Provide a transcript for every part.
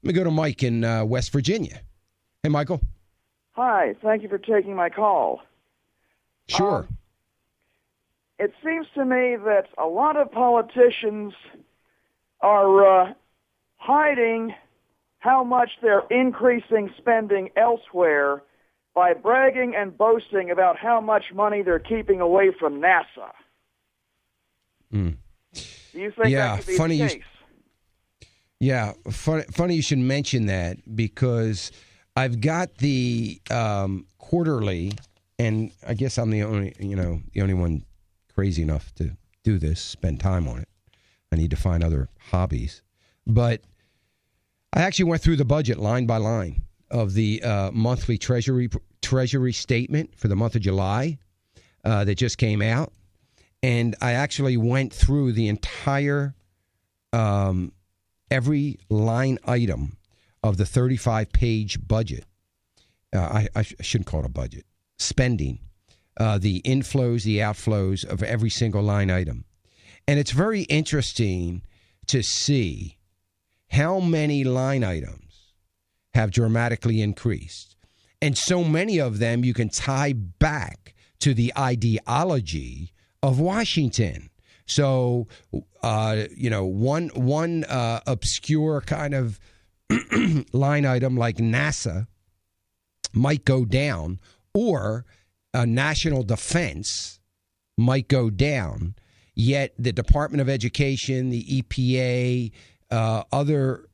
Let me go to Mike in West Virginia. Hey, Michael. Hi, thank you for taking my call. Sure. It seems to me that a lot of politicians are hiding how much they're increasing spending elsewhere by bragging and boasting about how much money they're keeping away from NASA. Mm. Do you think that could be the case? Funny you should mention that, because I've got the quarterly, and I guess I'm the only one crazy enough to do this, spend time on it. I need to find other hobbies. But I actually went through the budget line by line of the monthly treasury statement for the month of July that just came out. And I actually went through the entire, every line item of the 35-page budget. I shouldn't call it a budget. Spending. The inflows, the outflows of every single line item. And it's very interesting to see how many line items have dramatically increased. And so many of them you can tie back to the ideology of Washington. So, one obscure kind of line item like NASA might go down, or national defense might go down, yet the Department of Education, the EPA, other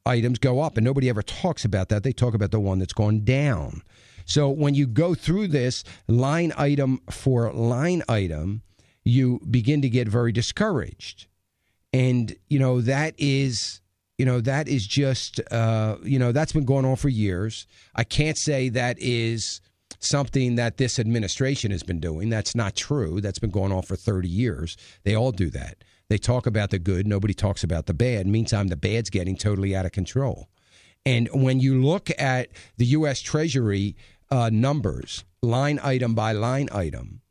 items go up, and nobody ever talks about that. They talk about the one that's gone down. So when you go through this line item for line item, you begin to get very discouraged. And, that is just, that's been going on for years. I can't say that is something that this administration has been doing. That's not true. That's been going on for 30 years. They all do that. They talk about the good. Nobody talks about the bad. Meantime, the bad's getting totally out of control. And when you look at the U.S. Treasury numbers, line item by line item,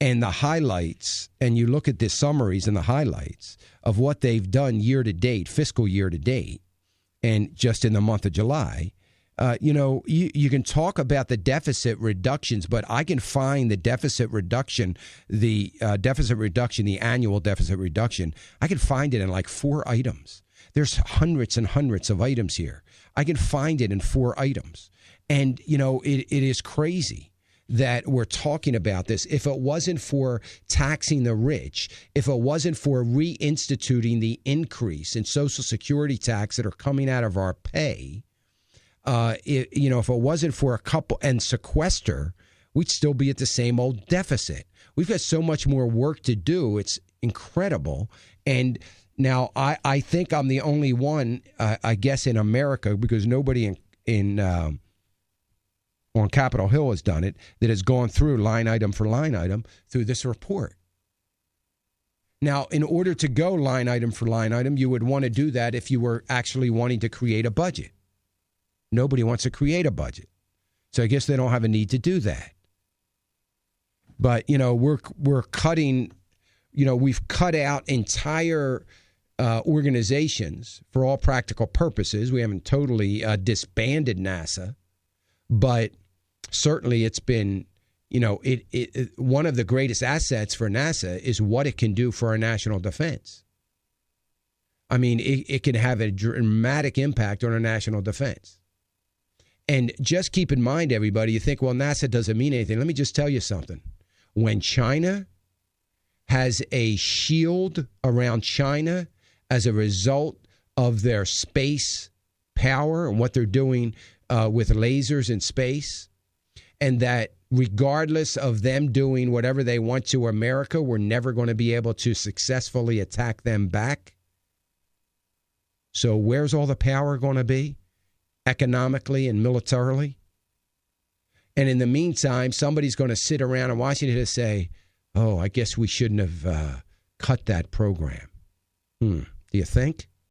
and the highlights, and you look at the summaries and the highlights of what they've done year to date, fiscal year to date, and just in the month of July, you can talk about the deficit reductions, but I can find the deficit reduction, the annual deficit reduction. I can find it in like 4 items. There's hundreds and hundreds of items here. I can find it in 4 items. And, it is crazy that we're talking about this. If it wasn't for taxing the rich, if it wasn't for reinstituting the increase in Social Security tax that are coming out of our pay, if it wasn't for a couple and sequester, we'd still be at the same old deficit. We've got so much more work to do. It's incredible. And now I think I'm the only one, I guess, in America, because nobody on Capitol Hill has done it, that has gone through line item for line item through this report. Now, in order to go line item for line item, you would want to do that if you were actually wanting to create a budget. Nobody wants to create a budget. So I guess they don't have a need to do that. But, we're cutting, we've cut out entire organizations for all practical purposes. We haven't totally disbanded NASA, but certainly it's been, one of the greatest assets for NASA is what it can do for our national defense. I mean, it can have a dramatic impact on our national defense. And just keep in mind, everybody, you think, well, NASA doesn't mean anything. Let me just tell you something. When China has a shield around China as a result of their space power and what they're doing with lasers in space, and that regardless of them doing whatever they want to America, we're never going to be able to successfully attack them back. So where's all the power going to be? Economically and militarily. And in the meantime, somebody's going to sit around in Washington and say, oh, I guess we shouldn't have cut that program. Do you think?